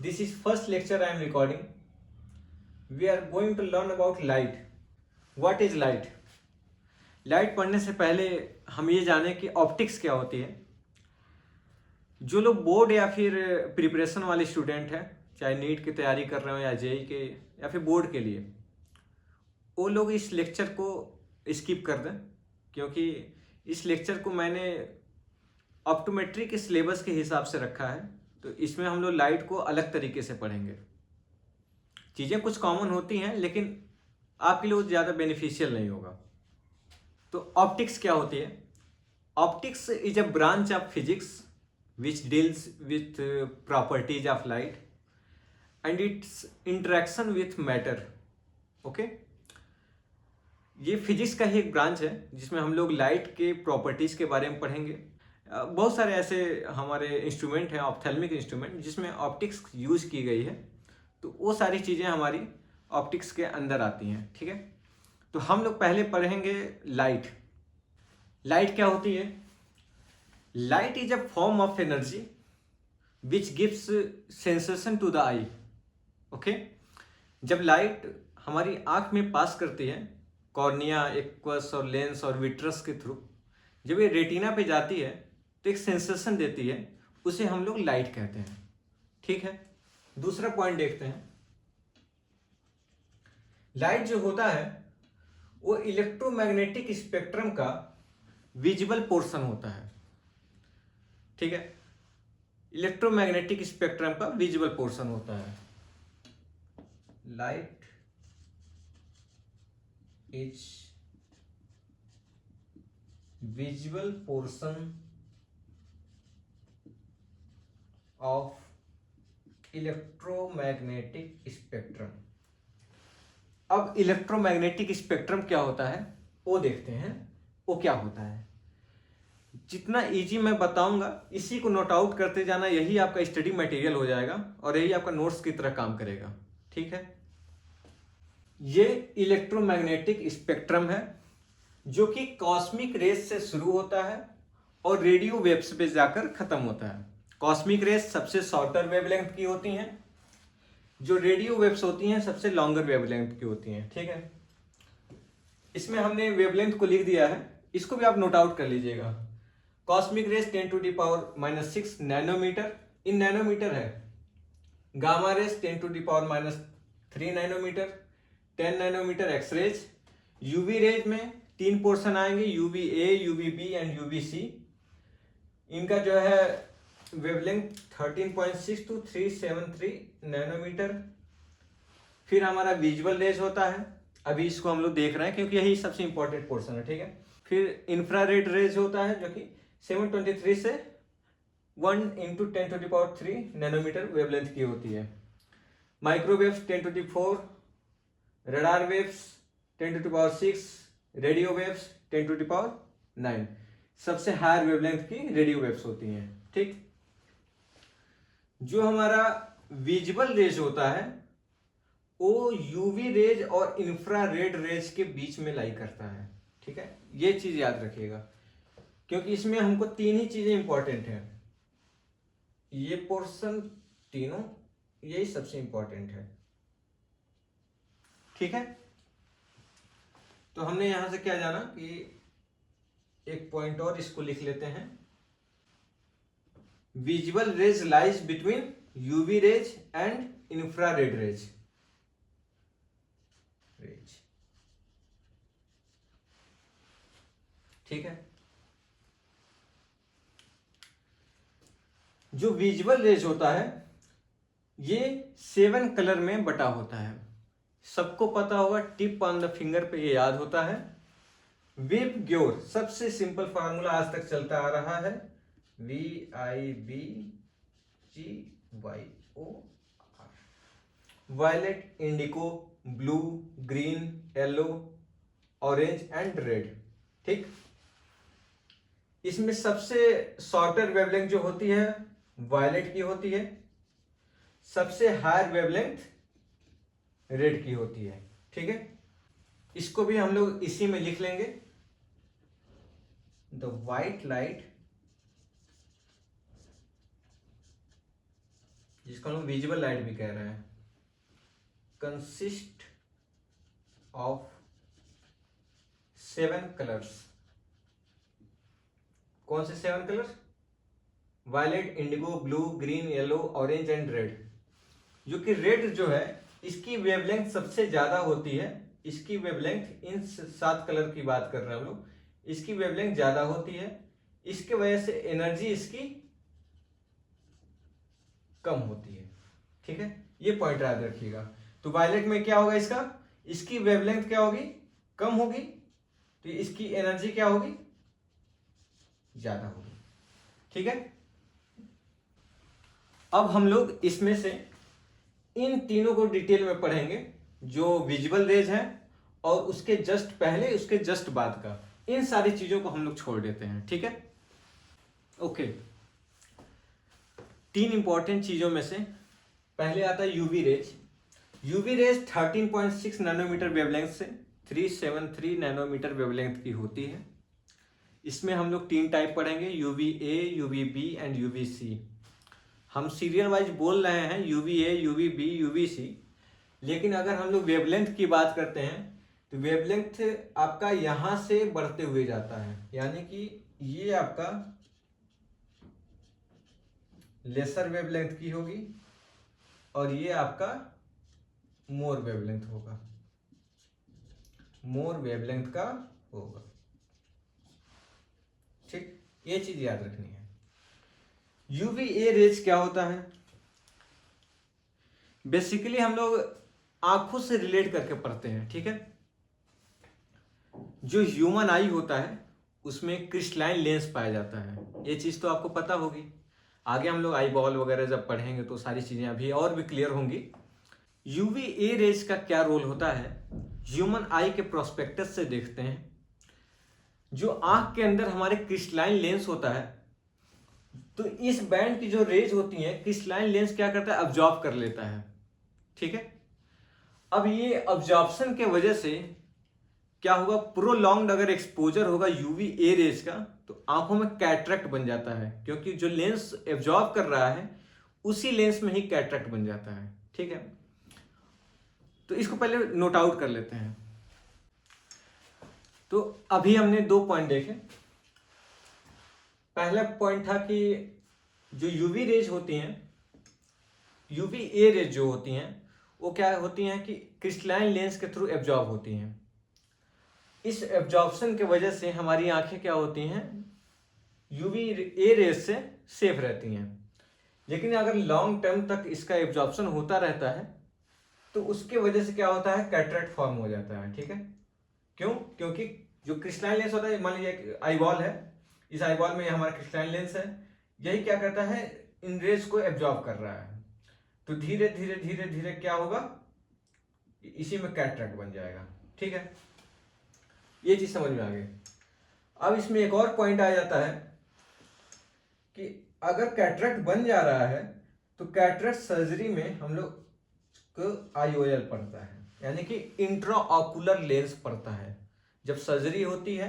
This is first lecture I am recording. We are going to learn about light. What is light? Light पढ़ने से पहले हम ये जानें कि ऑप्टिक्स क्या होती है। जो लोग बोर्ड या फिर प्रिपरेशन वाले स्टूडेंट हैं, चाहे नीट की तैयारी कर रहे हो या जेई के या फिर बोर्ड के लिए, वो लोग इस लेक्चर को स्किप कर दें, क्योंकि इस लेक्चर को मैंने ऑप्टोमेट्री के सिलेबस के हिसाब से रखा है। तो इसमें हम लोग लाइट को अलग तरीके से पढ़ेंगे। चीज़ें कुछ कॉमन होती हैं, लेकिन आपके लिए वो ज़्यादा बेनिफिशियल नहीं होगा। तो ऑप्टिक्स क्या होती है? Optics is a branch of physics which deals with properties of light and its interaction with matter. Okay, ये फिजिक्स का ही एक ब्रांच है जिसमें हम लोग लाइट के प्रॉपर्टीज के बारे में पढ़ेंगे। बहुत सारे ऐसे हमारे इंस्ट्रूमेंट हैं, ऑप्थेल्मिक इंस्ट्रूमेंट, जिसमें ऑप्टिक्स यूज की गई है। तो वो सारी चीज़ें हमारी ऑप्टिक्स के अंदर आती हैं। ठीक है, तो हम लोग पहले पढ़ेंगे लाइट। लाइट क्या होती है? Light is a form of energy which gives sensation to the eye. Okay, जब लाइट हमारी आंख में पास करती है कॉर्निया, एक्वस और लेंस और विट्रस के थ्रू, जब ये रेटिना पे जाती है तो एक सेंसेशन देती है, उसे हम लोग लाइट कहते हैं। ठीक है, दूसरा पॉइंट देखते हैं। लाइट जो होता है वो इलेक्ट्रोमैग्नेटिक स्पेक्ट्रम का विजिबल पोर्शन होता है। ठीक है, इलेक्ट्रोमैग्नेटिक स्पेक्ट्रम का विजिबल पोर्शन होता है। Light is visible portion of electromagnetic spectrum. अब इलेक्ट्रोमैग्नेटिक स्पेक्ट्रम क्या होता है वो देखते हैं। वो क्या होता है, जितना इजी मैं बताऊंगा इसी को नोट आउट करते जाना, यही आपका स्टडी मटेरियल हो जाएगा और यही आपका नोट्स की तरह काम करेगा। ठीक है, ये इलेक्ट्रोमैग्नेटिक स्पेक्ट्रम है जो कि कॉस्मिक रेज से शुरू होता है और रेडियो वेव्स पे जाकर खत्म होता है। कॉस्मिक रेज सबसे शॉर्टर वेवलेंथ की होती हैं, जो रेडियो वेव्स होती हैं सबसे लॉन्गर वेवलेंथ की होती हैं। ठीक है, इसमें हमने वेवलेंथ को लिख दिया है, इसको भी आप नोट आउट कर लीजिएगा। Cosmic rays 10⁻⁻6 nanometre, in nanometre है। Gamma rays 10⁻³ nanometre, 10 nanometre X rays. UV rays में 3 पोर्शन आएंगे, UV A, UV B and UV C. इनका जो है वेवलेंथ 13.6 to 373 नैनोमीटर। फिर हमारा विजुअल रेज होता है, अभी इसको हम लोग देख रहे हैं क्योंकि यही सबसे इंपॉर्टेंट पोर्शन है। ठीक है, फिर इंफ्रारेड रेज होता है जो कि 723 से 1 × 10⁻³ नैनोमीटर वेवलेंथ की होती है। Microwaves 10⁻⁴, radar waves 10⁻�6, radio waves 10⁻⁹। सबसे हायर वेवलेंथ की रेडियो वेव्स होती हैं। ठीक, जो हमारा विजिबल रेज होता है वो यूवी रेज और इंफ्रारेड रेज के बीच में लाई करता है। ठीक है, ये चीज याद रखिएगा क्योंकि इसमें हमको 3 ही चीजें इंपॉर्टेंट हैं। ये पोर्शन तीनों, यही सबसे इंपॉर्टेंट है। ठीक है, तो हमने यहां से क्या जाना कि एक पॉइंट और इसको लिख लेते हैं। Visible raise lies between UV rays and infrared rays. ठीक है, जो विजुअल रेज होता है ये 7 कलर में बटा होता है। सबको पता होगा, टिप ऑन द फिंगर पे ये याद होता है। विब ग्योर सबसे सिंपल फार्मूला आज तक चलता आ रहा है, VIBGYOR। Violet, indigo, blue, green, yellow, orange and red. ठीक, इसमें सबसे शॉर्टर वेवलेंथ जो होती है वायलेट की होती है, सबसे हायर वेवलेंथ रेड की होती है। ठीक है, इसको भी हम लोग इसी में लिख लेंगे। द वाइट लाइट जिसको हम लोग विजिबल लाइट भी कह रहे हैं, कंसिस्ट ऑफ 7 कलर्स। कौन से 7 colours? Violet, indigo, blue, green, yellow, orange and red. जो कि रेड जो है इसकी वेवलेंथ सबसे ज्यादा होती है। इसकी वेवलेंथ, इन 7 कलर की बात कर रहे हैं हम लोग, इसकी वेवलेंथ ज्यादा होती है। इसके वजह से एनर्जी इसकी कम होती है। ठीक है, ये पॉइंट याद रखिएगा। तो वायलेट में क्या होगा इसका, इसकी वेवलेंथ क्या होगी, कम होगी, तो इसकी एनर्जी क्या होगी, ज्यादा होगी। ठीक है, अब हम लोग इसमें से इन तीनों को डिटेल में पढ़ेंगे, जो विजुअल रेज है और उसके जस्ट पहले, उसके जस्ट बाद का, इन सारी चीजों को हम लोग छोड़ देते हैं। ठीक है, ओके। 3 इंपॉर्टेंट चीजों में से पहले आता है UV rays. UV rays 13.6 nanometre wavelength से 373 नैनोमीटर वेवलेंथ की होती है। इसमें हम लोग 3 टाइप पढ़ेंगे, UV A, UV B and UV C. हम सीरियल वाइज बोल रहे हैं UV A, UV B, UV C, लेकिन अगर हम लोग वेवलेंथ की बात करते हैं तो वेवलेंथ आपका यहां से बढ़ते हुए जाता है, यानी कि ये आपका लेसर वेवलेंथ की होगी और ये आपका मोर वेवलेंथ होगा, मोर वेवलेंथ का होगा। ठीक, ये चीज याद रखनी है। यूवी ए रेज क्या होता है? बेसिकली हम लोग आंखों से रिलेट करके पढ़ते हैं। ठीक है, जो ह्यूमन आई होता है उसमें क्रिस्टलाइन लेंस पाया जाता है, ये चीज तो आपको पता होगी। आगे हम लोग आई बॉल वगैरह जब पढ़ेंगे तो सारी चीजें अभी और भी क्लियर होंगी। यूवी ए रेज का क्या रोल होता है, ह्यूमन आई के प्रोस्पेक्टस से देखते हैं। जो आंख के अंदर हमारे क्रिस्टलाइन लेंस होता है, तो इस बैंड की जो रेज होती है क्रिस्टलाइन लेंस क्या करता है, अब्जॉर्ब कर लेता है। ठीक है, अब ये अब्जॉर्प्शन के वजह से क्या होगा, प्रोलॉन्ग्ड अगर एक्सपोजर होगा यूवी ए रेज का तो आंखों में कैटरेक्ट बन जाता है, क्योंकि जो लेंस एब्जॉर्ब कर रहा है उसी लेंस में ही कैटरेक्ट बन जाता है। ठीक है, तो इसको पहले नोट आउट कर लेते हैं। तो अभी हमने 2 पॉइंट देखे। पहला पॉइंट था कि जो यूवी रेज होती हैं, यूवी ए रेज जो होती हैं वो क्या होती हैं कि क्रिस्टलाइन लेंस के थ्रू एब्जॉर्ब होती हैं। इस एब्जॉर्प्शन के वजह से हमारी आंखें क्या होती हैं, यूवी ए रेज से सेफ रहती हैं। लेकिन अगर लॉन्ग टर्म तक इसका एब्जॉर्प्शन होता रहता है तो उसके वजह से क्या होता है, कैटरेक्ट फॉर्म हो जाता है। ठीक है, क्यों? क्योंकि जो क्रिस्टलाइन लेंस होता है, मान लीजिए आई बॉल है, इस आई बॉल में हमारा क्रिस्टलाइन लेंस है, यही क्या करता है, इन रेज को एब्जॉर्ब कर रहा है। तो धीरे धीरे धीरे धीरे क्या होगा, इसी में कैटरेक्ट बन जाएगा। ठीक है, ये चीज समझ में आ गई। अब इसमें एक और पॉइंट आ जाता है कि अगर कैटरेक्ट बन जा रहा है तो कैटरेक्ट सर्जरी में हम लोग को आईओएल पड़ता है, यानी कि इंट्रा ऑकुलर लेंस पड़ता है। जब सर्जरी होती है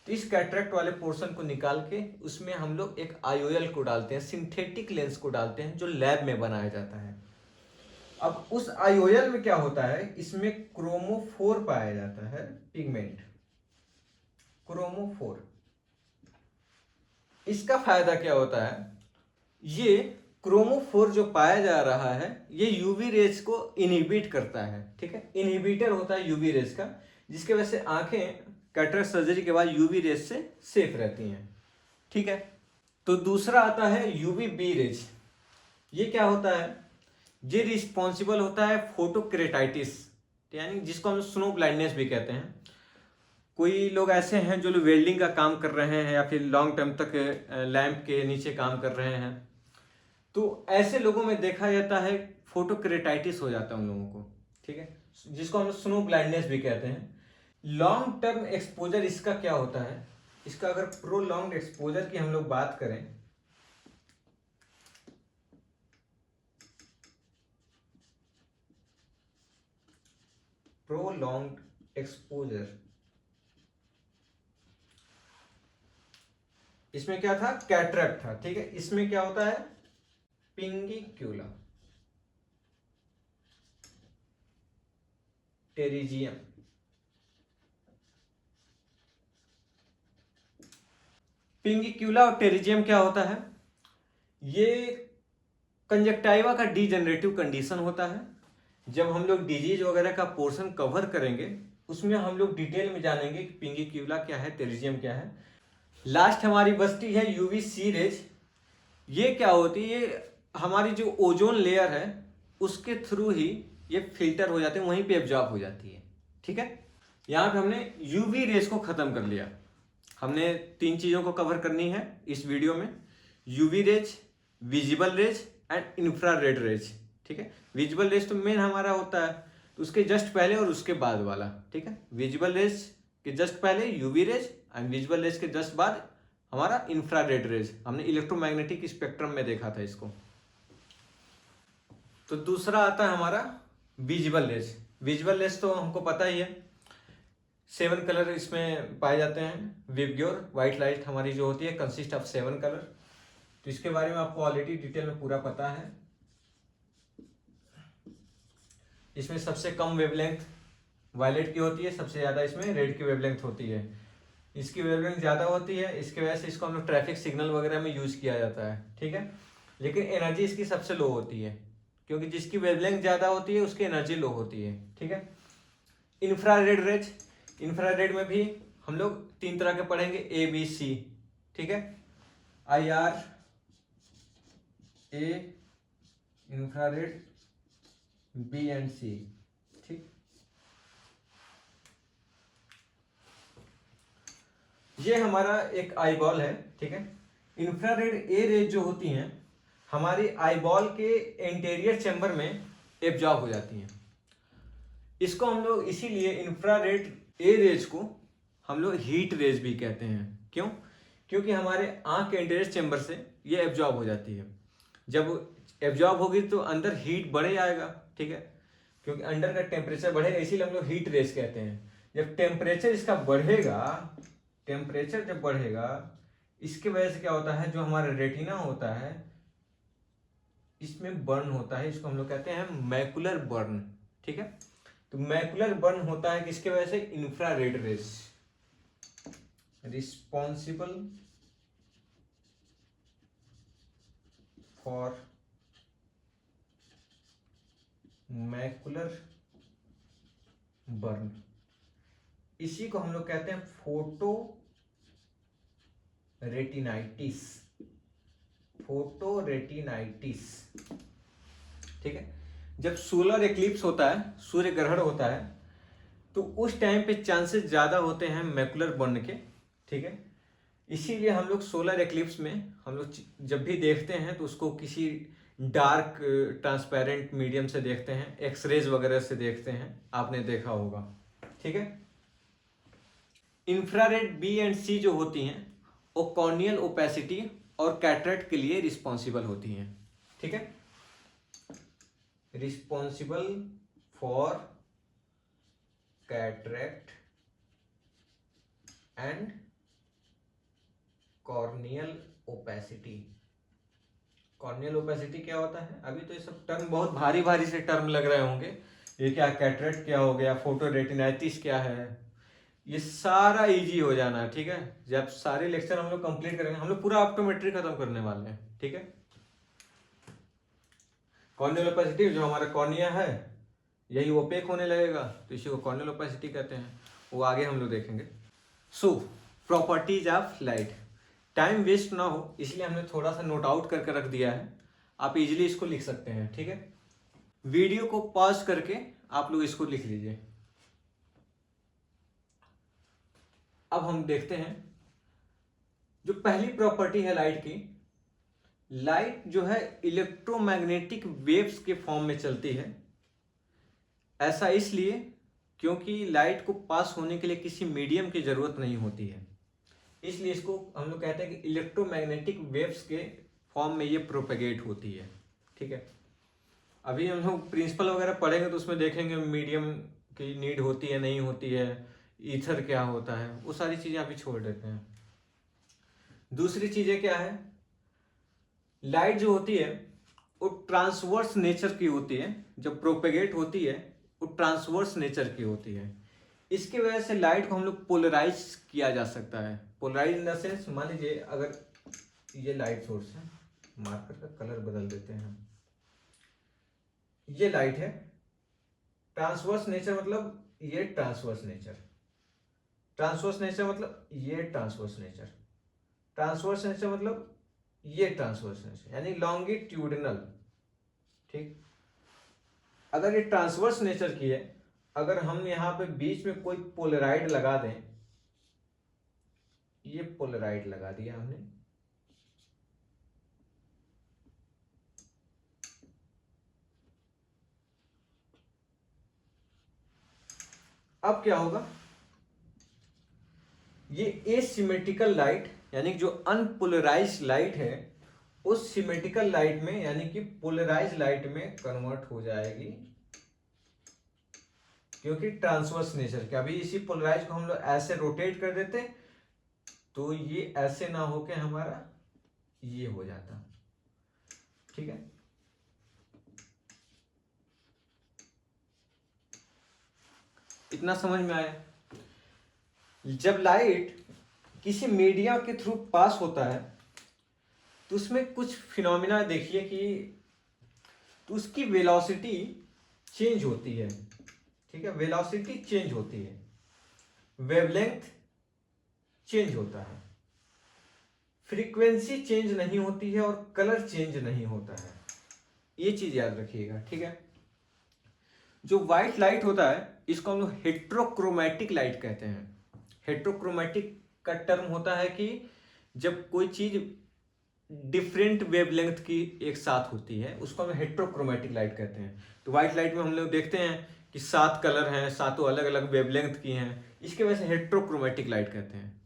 तो इस कैटरेक्ट वाले पोर्शन को निकाल के उसमें हम लोग एक आईओएल को डालते हैं, सिंथेटिक लेंस को डालते हैं, जो लैब में बनाया जाता है। अब उस आईओएल में क्या होता है, इसमें क्रोमोफोर पाया जाता है, पिगमेंट क्रोमोफोर। इसका फायदा क्या होता है, ये क्रोमोफोर जो पाया जा रहा है ये यूवी रेज को इनहिबिट करता है। ठीक है, इनहिबिटर होता है यूवी रेज का, जिसके वजह से आंखें कैटरेक्ट सर्जरी के बाद यूवी रेज से सेफ रहती हैं। ठीक है, तो दूसरा आता है यूवी बी रेज। ये क्या होता है, ये रिस्पॉन्सिबल होता है फोटोक्रेटाइटिस, यानी जिसको हम स्नो ब्लाइंडनेस भी कहते हैं। कोई लोग ऐसे हैं जो लोग वेल्डिंग का काम कर रहे हैं या फिर लॉन्ग टर्म तक लैंप के नीचे काम कर रहे हैं, तो ऐसे लोगों में देखा जाता है फोटोक्रेटाइटिस हो जाता है उन लोगों को। ठीक है, जिसको हम स्नो ब्लाइंडनेस भी कहते हैं। लॉन्ग टर्म एक्सपोजर इसका क्या होता है, इसका अगर प्रोलॉन्ग्ड एक्सपोजर की हम लोग बात करें, प्रोलॉन्ग्ड एक्सपोजर, इसमें क्या था, कैटरेक्ट था। ठीक है, इसमें क्या होता है, पिंगिक्यूला। टेरिजियम। पिंगिक्यूला और टेरिजियम क्या होता है? ये कंजक्टाइवा का डीजनरेटिव कंडीशन होता है। जब हम लोग डिजीज वगैरह का पोर्शन कवर करेंगे उसमें हम लोग डिटेल में जानेंगे कि पिंगिक्यूला क्या है, टेरिजियम क्या है। लास्ट हमारी बचती है यूवी सी रेज। ये क्या होती है? ये हमारी जो ओजोन लेयर है उसके थ्रू ही ये फिल्टर हो जाते हैं, वहीं पे एब्जॉर्ब हो जाती है। ठीक है, यहाँ पे हमने यूवी रेज को खत्म कर लिया। हमने 3 चीजों को कवर करनी है इस वीडियो में, UV rays, visible raise and infrared rays. ठीक है, विजिबल रेज तो मेन हमारा होता है, तो उसके जस्ट पहले और उसके बाद वाला। ठीक है, विजिबल रेज के जस्ट पहले UV rays and visible raise के जस्ट बाद हमारा इंफ्रारेड रेज। हमने इलेक्ट्रोमैग्नेटिक स्पेक्ट्रम में देखा था इसको। तो दूसरा आता है हमारा विजिबल रेज। विजिबल रेज तो हमको पता ही है, 7 कलर इसमें पाए जाते हैं। विबग्योर व्हाइट लाइट हमारी जो होती है कंसिस्ट ऑफ 7 कलर। तो इसके बारे में आपको ऑलरेडी डिटेल में पूरा पता है। इसमें सबसे कम वेवलेंथ वायलेट की होती है, सबसे ज्यादा इसमें रेड की वेवलेंथ होती है। इसकी वेवलेंथ ज्यादा होती है, इसके वजह से इसको हम लोग ट्रैफिक सिग्नल वगैरह में यूज किया जाता है। ठीक है, लेकिन एनर्जी इसकी सबसे लो होती है, क्योंकि जिसकी वेवलेंथ ज्यादा होती है उसकी एनर्जी लो होती है। ठीक है, इंफ्रारेड रेज, इंफ्रारेड में भी हम लोग 3 तरह के पढ़ेंगे, ए बी सी। ठीक है, IR A infrared, B and C. ठीक, ये हमारा एक आई बॉल है। ठीक है, इंफ्रारेड ए रेज जो होती हैं हमारी आई बॉल के इंटीरियर चैम्बर में एब्जॉर्ब हो जाती हैं। इसको हम लोग इसीलिए इंफ्रारेड ए रेज को हम लोग हीट रेज भी कहते हैं। क्यों? क्योंकि हमारे आंख के इंटीरियर चैम्बर से ये एब्जॉर्ब हो जाती है। जब एब्जॉर्ब होगी तो अंदर हीट बढ़े आएगा। ठीक है, क्योंकि अंदर का टेम्परेचर बढ़ेगा, इसीलिए हम लोग हीट रेज कहते हैं। जब टेम्परेचर इसका बढ़ेगा, टेम्परेचर जब बढ़ेगा इसके वजह से क्या होता है, जो हमारा रेटिना होता है इसमें बर्न होता है। इसको हम लोग कहते हैं मैकुलर बर्न। ठीक है, तो मैकुलर बर्न होता है किसके वजह से? Infrared rays. Responsible for macular burn, इसी को हम लोग कहते हैं फोटो रेटिनाइटिस। Photo retinitis. ठीक है, जब सोलर एक्लिप्स होता है, सूर्य ग्रहण होता है, तो उस टाइम पे चांसेस ज्यादा होते हैं मैकुलर बर्न के। ठीक है, इसीलिए हम लोग सोलर एक्लिप्स में हम लोग जब भी देखते हैं तो उसको किसी डार्क ट्रांसपेरेंट मीडियम से देखते हैं, एक्सरेज वगैरह से देखते हैं, आपने देखा होगा। ठीक है, इंफ्रारेड बी एंड सी जो होती हैं वो कॉर्नियल ओपेसिटी और कैटरेक्ट के लिए रिस्पॉन्सिबल होती हैं। ठीक है, responsible for cataract and corneal opacity. Corneal opacity क्या होता है? अभी तो ये सब टर्म बहुत भारी भारी से टर्म लग रहे होंगे, ये क्या कैटरेक्ट क्या हो गया, फोटो रेटिनाइटिस क्या है, ये सारा इजी हो जाना है। ठीक है, जब सारे लेक्चर हम लोग कंप्लीट करेंगे, हम लोग पूरा ऑप्टोमेट्री खत्म करने वाले हैं। ठीक है, कॉर्नियल ओपेसिटी जो हमारा कॉर्निया है यही ओपेक होने लगेगा, तो इसी को कॉर्नियल ओपेसिटी कहते हैं, वो आगे हम लोग देखेंगे। So properties of light, time waste ना हो इसलिए हमने थोड़ा सा नोट आउट करके रख दिया है, आप इजीली इसको लिख सकते हैं। ठीक है, वीडियो को पॉज करके आप लोग इसको लिख लीजिए। अब हम देखते हैं जो पहली प्रॉपर्टी है लाइट की। लाइट जो है इलेक्ट्रोमैग्नेटिक वेव्स के फॉर्म में चलती है। ऐसा इसलिए क्योंकि लाइट को पास होने के लिए किसी मीडियम की जरूरत नहीं होती है, इसलिए इसको हम लोग कहते हैं कि इलेक्ट्रोमैग्नेटिक वेव्स के फॉर्म में ये प्रोपेगेट होती है। ठीक है, अभी हम लोग प्रिंसिपल वगैरह पढ़ेंगे तो उसमें देखेंगे मीडियम की नीड होती है नहीं होती है, ईथर क्या होता है, वो सारी चीजें अभी छोड़ देते हैं। दूसरी चीजें क्या है, लाइट जो होती है वो ट्रांसवर्स नेचर की होती है। जब प्रोपेगेट होती है वो ट्रांसवर्स नेचर की होती है। इसकी वजह से लाइट को हम लोग पोलराइज किया जा सकता है। पोलराइज इन द सेंस, मान लीजिए अगर ये लाइट सोर्स है, मार्कर का कलर बदल देते हैं, ये लाइट है, ट्रांसवर्स नेचर मतलब ये ट्रांसवर्स नेचर, ट्रांसवर्स नेचर मतलब ये ट्रांसवर्स नेचर, ट्रांसवर्स नेचर मतलब ये ट्रांसवर्स नेचर, यानी लॉन्गिट्यूडिनल। ठीक, अगर ये ट्रांसवर्स नेचर की है, अगर हम यहां पे बीच में कोई पोलराइड लगा दें, ये पोलराइड लगा दिया हमने, अब क्या होगा, ये एसिमेट्रिकल लाइट यानी जो अनपोलराइज लाइट है उस सिमेट्रिकल लाइट में यानी कि पोलराइज लाइट में कन्वर्ट हो जाएगी, क्योंकि ट्रांसवर्स नेचर के। अभी इसी पोलराइज को हम लोग ऐसे रोटेट कर देते तो ये ऐसे ना होके हमारा ये हो जाता। ठीक है, इतना समझ में आया। जब लाइट किसी मीडिया के थ्रू पास होता है तो उसमें कुछ फिनोमिना देखिए कि तो उसकी वेलोसिटी चेंज होती है। ठीक है, वेलोसिटी चेंज होती है, वेवलेंथ चेंज होता है, फ्रीक्वेंसी चेंज नहीं होती है और कलर चेंज नहीं होता है। ये चीज याद रखिएगा। ठीक है, जो व्हाइट लाइट होता है इसको हम लोग हेट्रोक्रोमैटिक लाइट कहते हैं। हेट्रोक्रोमैटिक का टर्म होता है कि जब कोई चीज डिफरेंट वेवलेंथ की एक साथ होती है उसको हम हेट्रोक्रोमैटिक लाइट कहते हैं। तो व्हाइट लाइट में हम लोग देखते हैं कि 7 कलर हैं, 7 अलग अलग वेवलेंथ की हैं, इसके वजह से हेट्रोक्रोमैटिक लाइट कहते हैं।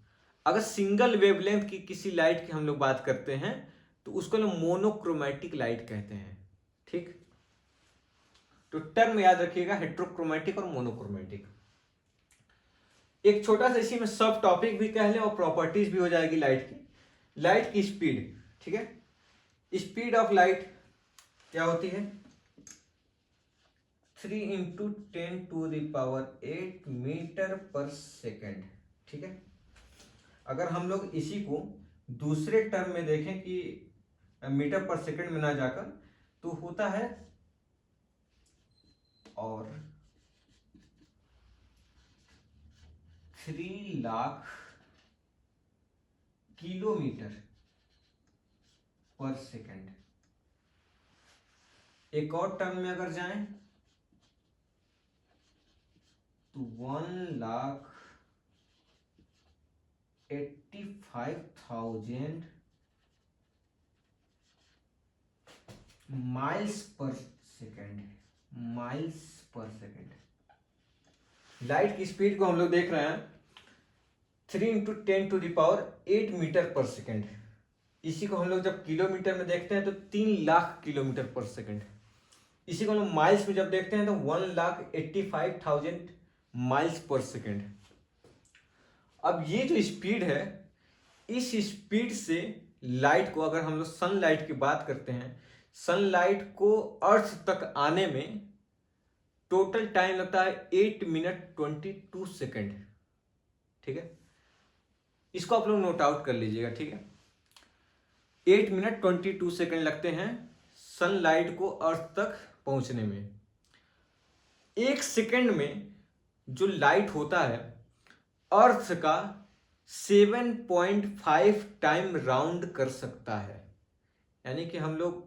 अगर सिंगल वेवलेंथ की किसी लाइट की हम लोग बात करते हैं तो उसको लोग मोनोक्रोमैटिक लाइट कहते हैं। ठीक, तो टर्म याद रखिएगा, हेट्रोक्रोमैटिक और मोनोक्रोमैटिक। एक छोटा सा इसी में सब टॉपिक भी कह लें और प्रॉपर्टीज भी हो जाएगी लाइट की। लाइट की स्पीड, ठीक है, स्पीड ऑफ लाइट क्या होती है, 3 × 10⁸ मीटर पर सेकेंड। ठीक है, अगर हम लोग इसी को दूसरे टर्म में देखें कि मीटर पर सेकेंड में ना जाकर, तो होता है और 3 लाख किलोमीटर पर सेकेंड। एक और टर्म में अगर जाएं तो 1,85,000 miles per second. Miles per second light की स्पीड को हम लोग देख रहे हैं 3 × 10⁸ मीटर पर सेकेंड। इसी को हम लोग जब किलोमीटर में देखते हैं तो 3 लाख किलोमीटर पर सेकेंड। इसी को हम लोग माइल्स में जब देखते हैं तो 1,85,000 माइल्स पर सेकेंड। अब ये जो स्पीड है, इस स्पीड से लाइट को, अगर हम लोग सनलाइट की बात करते हैं, सनलाइट को अर्थ तक आने में टोटल टाइम लगता है 8 मिनट 22 सेकेंड। ठीक है, इसको आप लोग नोट आउट कर लीजिएगा। ठीक है, 8 मिनट 22 सेकेंड लगते हैं सनलाइट को अर्थ तक पहुंचने में। एक सेकेंड में जो लाइट होता है अर्थ का 7.5 टाइम राउंड कर सकता है। यानी कि हम लोग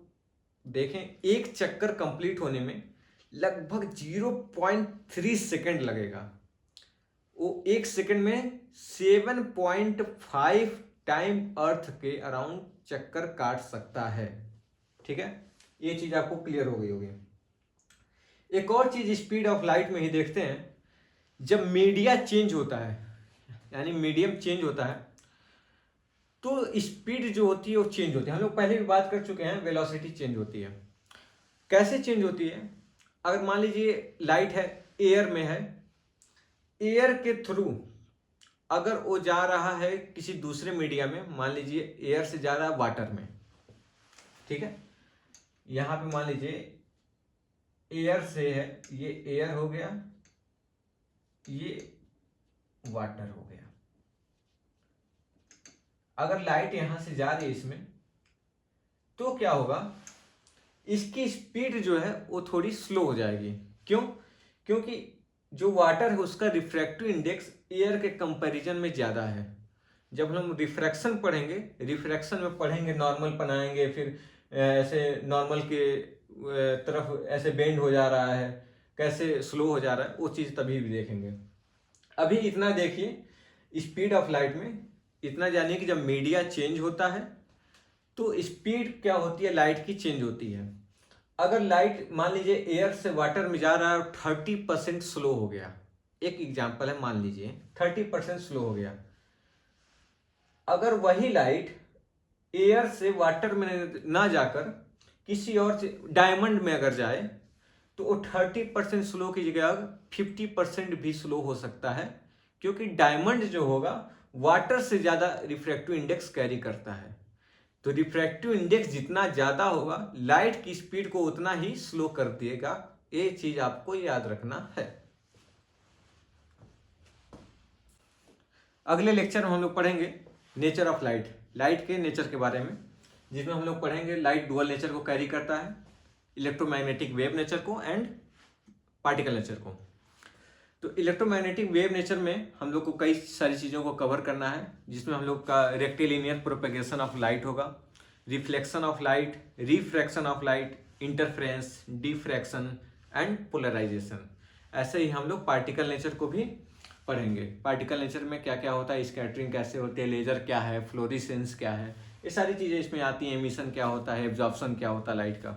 देखें एक चक्कर कंप्लीट होने में लगभग 0.3 सेकेंड लगेगा। वो एक सेकेंड में 7.5 टाइम अर्थ के अराउंड चक्कर काट सकता है। ठीक है, ये चीज आपको क्लियर हो गई होगी। एक और चीज स्पीड ऑफ लाइट में ही देखते हैं, जब मीडिया चेंज होता है यानी मीडियम चेंज होता है तो स्पीड जो होती है वो चेंज होती है। हम लोग पहले भी बात कर चुके हैं, वेलोसिटी चेंज होती है। कैसे चेंज होती है, अगर मान लीजिए लाइट है, एयर में है, एयर के थ्रू अगर वो जा रहा है किसी दूसरे मीडिया में, मान लीजिए एयर से जा रहा है वाटर में। ठीक है, यहां पे मान लीजिए एयर से है, ये एयर हो गया, ये वाटर हो गया। अगर लाइट यहां से जा रही है इसमें, तो क्या होगा, इसकी स्पीड जो है वो थोड़ी स्लो हो जाएगी। क्यों? क्योंकि जो वाटर है उसका रिफ्रैक्टिव इंडेक्स एयर के कंपैरिजन में ज़्यादा है। जब हम रिफ्रैक्शन पढ़ेंगे, रिफ्रैक्शन में पढ़ेंगे, नॉर्मल बनाएंगे, फिर ऐसे नॉर्मल के तरफ ऐसे बेंड हो जा रहा है, कैसे स्लो हो जा रहा है, वो चीज़ तभी भी देखेंगे। अभी इतना देखिए, स्पीड ऑफ लाइट में इतना जानिए कि जब मीडिया चेंज होता है तो स्पीड क्या होती है, लाइट की चेंज होती है। अगर लाइट मान लीजिए एयर से वाटर में जा रहा है और 30% स्लो हो गया, एक एग्जांपल है, मान लीजिए 30% स्लो हो गया, अगर वही लाइट एयर से वाटर में ना जाकर किसी और से डायमंड में अगर जाए, तो वो 30% स्लो की जगह 50% भी स्लो हो सकता है, क्योंकि डायमंड जो होगा वाटर से ज़्यादा रिफ्रैक्टिव इंडेक्स कैरी करता है। तो रिफ्रैक्टिव इंडेक्स जितना ज़्यादा होगा, लाइट की स्पीड को उतना ही स्लो कर देगा। ये चीज़ आपको याद रखना है। अगले लेक्चर में हम लोग पढ़ेंगे नेचर ऑफ लाइट, लाइट के नेचर के बारे में, जिसमें हम लोग पढ़ेंगे लाइट डुअल नेचर को कैरी करता है, इलेक्ट्रोमैग्नेटिक वेव नेचर को एंड पार्टिकल नेचर को। तो इलेक्ट्रोमैग्नेटिक वेव नेचर में हम लोग को कई सारी चीज़ों को कवर करना है, जिसमें हम लोग का रेक्टिलिनियर प्रोपेगेशन ऑफ लाइट होगा, reflection of light, refraction of light, interference, diffraction and polarisation. ऐसे ही हम लोग पार्टिकल नेचर को भी पढ़ेंगे। पार्टिकल नेचर में क्या क्या होता है, स्कैटरिंग कैसे होती है, लेजर क्या है, फ्लोरिसेंस क्या है, ये सारी चीज़ें इसमें आती हैं। एमिशन क्या होता है, एब्जॉर्प्शन क्या होता है लाइट का।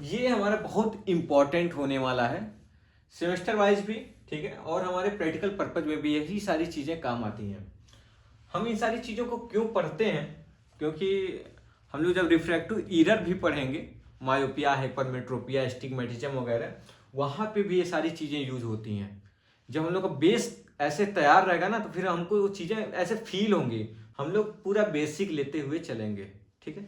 ये हमारा बहुत इंपॉर्टेंट होने वाला है सेमेस्टर वाइज भी, ठीक है, और हमारे प्रैक्टिकल पर्पज में भी यही सारी चीज़ें काम आती हैं। हम इन सारी चीज़ों को क्यों पढ़ते हैं, क्योंकि हम लोग जब रिफ्रैक्टिव एरर भी पढ़ेंगे, मायोपिया, हाइपरमेट्रोपिया, एस्टिग्मेटिज्म वगैरह, वहाँ पे भी ये सारी चीज़ें यूज होती हैं। जब हम लोग का बेस ऐसे तैयार रहेगा ना, तो फिर हमको वो चीज़ें ऐसे फील होंगी, हम लोग पूरा बेसिक लेते हुए चलेंगे, ठीक है।